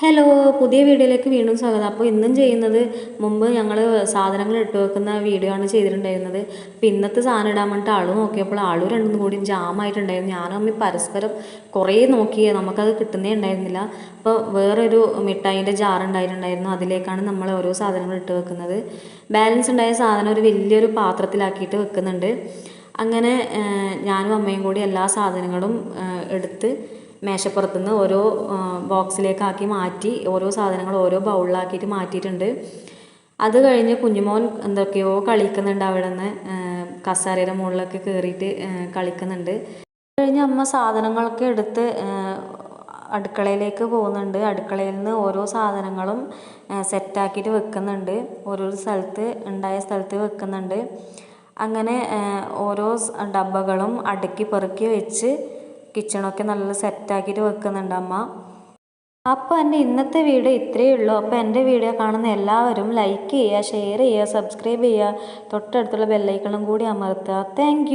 Hello, പുതിയ വീഡിയോയിലേക്ക് വീണ്ടും സ്വാഗതം. അപ്പോൾ ഇന്നും ചെയ്യുന്നത് മുമ്പ് ഞങ്ങൾ സാധനങ്ങൾ ഇട്ട് വെക്കുന്ന വീഡിയോ ആണ് ചെയ്തിട്ടുണ്ടായിരുന്നത്. അപ്പോൾ ഇന്നത്തെ സാധനം ഇടാൻ വേണ്ടിയിട്ട് ആള് നോക്കിയപ്പോൾ ആളും രണ്ടും കൂടി ജാമായിട്ടുണ്ടായിരുന്നു. ഞാനും അമ്മി പരസ്പരം കുറേ നോക്കിയേ നമുക്കത് കിട്ടുന്നേ ഉണ്ടായിരുന്നില്ല. അപ്പോൾ വേറൊരു മിഠായിൻ്റെ ജാറുണ്ടായിട്ടുണ്ടായിരുന്നു. അതിലേക്കാണ് നമ്മൾ ഓരോ സാധനങ്ങൾ ഇട്ട് വെക്കുന്നത്. ബാലൻസ് ഉണ്ടായ സാധനം ഒരു വലിയൊരു പാത്രത്തിലാക്കിയിട്ട് വെക്കുന്നുണ്ട്. അങ്ങനെ ഞാനും അമ്മയും കൂടി എല്ലാ സാധനങ്ങളും എടുത്ത് മേശപ്പുറത്തുനിന്ന് ഓരോ ബോക്സിലേക്കാക്കി മാറ്റി ഓരോ സാധനങ്ങൾ ഓരോ ബൗളിലാക്കിയിട്ട് മാറ്റിയിട്ടുണ്ട്. അത് കഴിഞ്ഞ് കുഞ്ഞുമോൻ എന്തൊക്കെയോ കളിക്കുന്നുണ്ട്. അവിടെ നിന്ന് കസേരയുടെ മുകളിലൊക്കെ കയറിയിട്ട് കളിക്കുന്നുണ്ട്. അത് കഴിഞ്ഞ് അമ്മ സാധനങ്ങളൊക്കെ എടുത്ത് അടുക്കളയിലേക്ക് പോകുന്നുണ്ട്. അടുക്കളയിൽ നിന്ന് ഓരോ സാധനങ്ങളും സെറ്റാക്കിയിട്ട് വെക്കുന്നുണ്ട്. ഓരോ സ്ഥലത്ത് ഉണ്ടായ സ്ഥലത്ത് വെക്കുന്നുണ്ട്. അങ്ങനെ ഓരോ ഡബ്ബകളും അടുക്കി പെറുക്കി വെച്ച് കിച്ചണൊക്കെ നല്ല സെറ്റാക്കിയിട്ട് വെക്കുന്നുണ്ട് അമ്മ. അപ്പോൾ എൻ്റെ ഇന്നത്തെ വീഡിയോ ഇത്രയേ ഉള്ളൂ. അപ്പോൾ എൻ്റെ വീഡിയോ കാണുന്ന എല്ലാവരും ലൈക്ക് ചെയ്യുക, ഷെയർ ചെയ്യുക, സബ്സ്ക്രൈബ് ചെയ്യുക, തൊട്ടടുത്തുള്ള ബെല്ലൈക്കണും കൂടി അമർത്തുക. താങ്ക്